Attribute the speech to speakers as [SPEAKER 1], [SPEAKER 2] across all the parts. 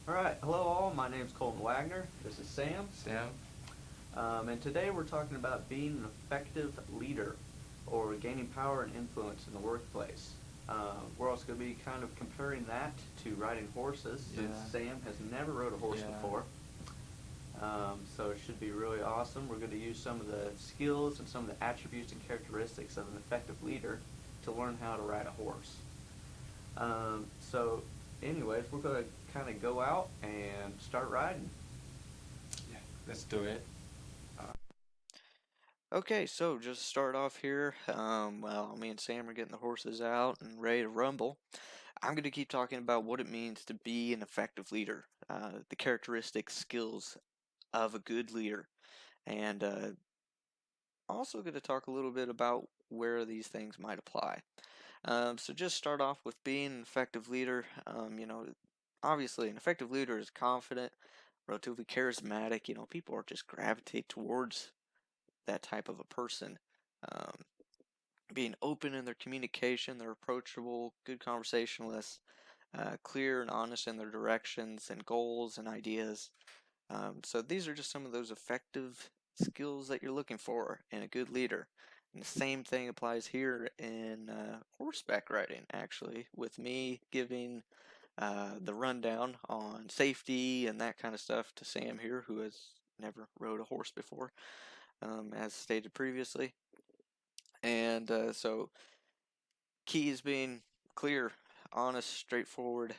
[SPEAKER 1] Alright, hello all, my name is Colton Wagner, this is Sam,
[SPEAKER 2] Sam?
[SPEAKER 1] and today we're talking about being an effective leader or gaining power and influence in the workplace. We're also going to be kind of comparing that to riding horses since
[SPEAKER 2] Yeah.
[SPEAKER 1] Sam has never rode a horse
[SPEAKER 2] Yeah.
[SPEAKER 1] before. So it should be really awesome. We're going to use some of the skills and some of the attributes and characteristics of an effective leader to learn how to ride a horse. So anyways, we're going to kind of go out and start riding.
[SPEAKER 2] Yeah. Let's do it.
[SPEAKER 3] Okay, so just to start off here, well, me and Sam are getting the horses out and ready to rumble. I'm going to keep talking about what it means to be an effective leader, the characteristic skills of a good leader, and also going to talk a little bit about where these things might apply. So just start off with being an effective leader. Obviously, an effective leader is confident, relatively charismatic. People are just gravitate towards that type of a person. Um, Being open in their communication, they're approachable, good conversationalists, clear and honest in their directions and goals and ideas. So these are just some of those effective skills that you're looking for in a good leader. And the same thing applies here in horseback riding, actually, with me giving the rundown on safety and that kind of stuff to Sam here, who has never rode a horse before, as stated previously. And so key is being clear, honest, straightforward,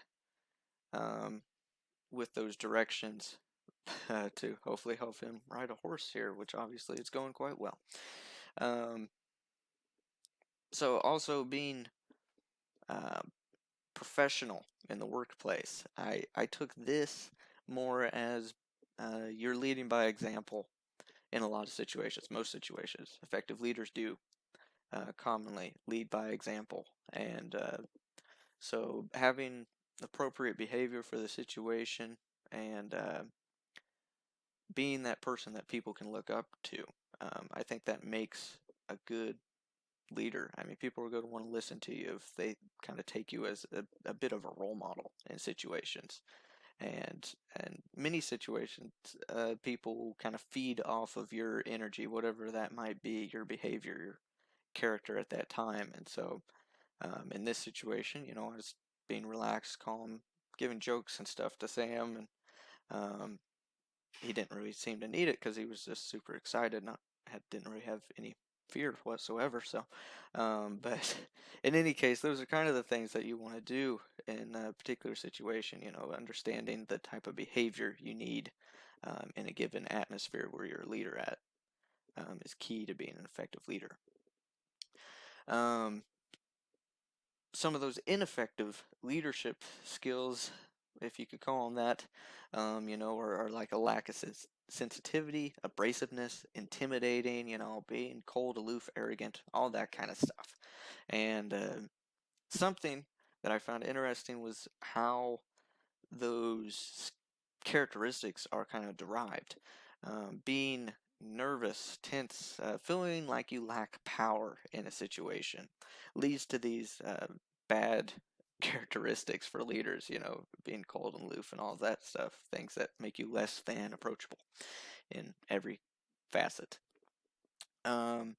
[SPEAKER 3] um, with those directions to hopefully help him ride a horse here, which obviously is going quite well. Um, so also being uh, professional in the workplace. I took this more as you're leading by example in a lot of situations, most situations. Effective leaders do commonly lead by example. And so having appropriate behavior for the situation and being that person that people can look up to, I think that makes a good leader. I mean, people are going to want to listen to you if they kind of take you as a bit of a role model in situations. And many situations, people kind of feed off of your energy, whatever that might be, your behavior, your character at that time. And so in this situation, I was being relaxed, calm, giving jokes and stuff to Sam, and he didn't really seem to need it because he was just super excited, didn't really have any fear whatsoever. So, but in any case, those are kind of the things that you want to do in a particular situation. Understanding the type of behavior you need in a given atmosphere where you're a leader at is key to being an effective leader. Um, some of those ineffective leadership skills, if you could call them that, are like a lack of sensitivity, abrasiveness, intimidating, being cold, aloof, arrogant, all that kind of stuff. And something that I found interesting was how those characteristics are kind of derived. Being nervous, tense, feeling like you lack power in a situation leads to these bad characteristics for leaders, being cold and aloof and all that stuff, things that make you less than approachable in every facet. Um,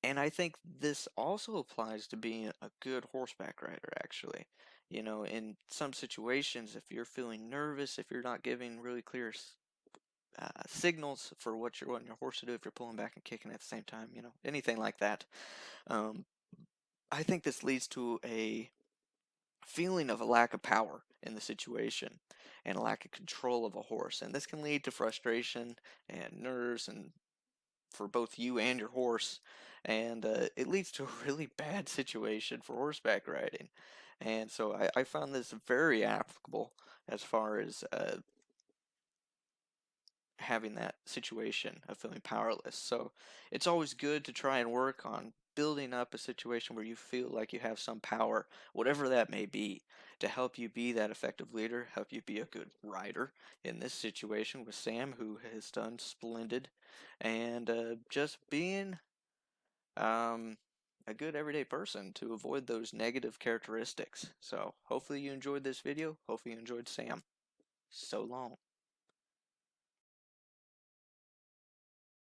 [SPEAKER 3] and I think this also applies to being a good horseback rider, actually. In some situations, if you're feeling nervous, if you're not giving really clear signals for what you want your horse to do, if you're pulling back and kicking at the same time, anything like that, um, I think this leads to a feeling of a lack of power in the situation and a lack of control of a horse. And this can lead to frustration and nerves and for both you and your horse, and it leads to a really bad situation for horseback riding. And so I found this very applicable as far as having that situation of feeling powerless. So it's always good to try and work on building up a situation where you feel like you have some power, whatever that may be, to help you be that effective leader, help you be a good rider. In this situation with Sam, who has done splendid, and just being um, a good everyday person to avoid those negative characteristics. So hopefully you enjoyed this video. Hopefully you enjoyed Sam. So long.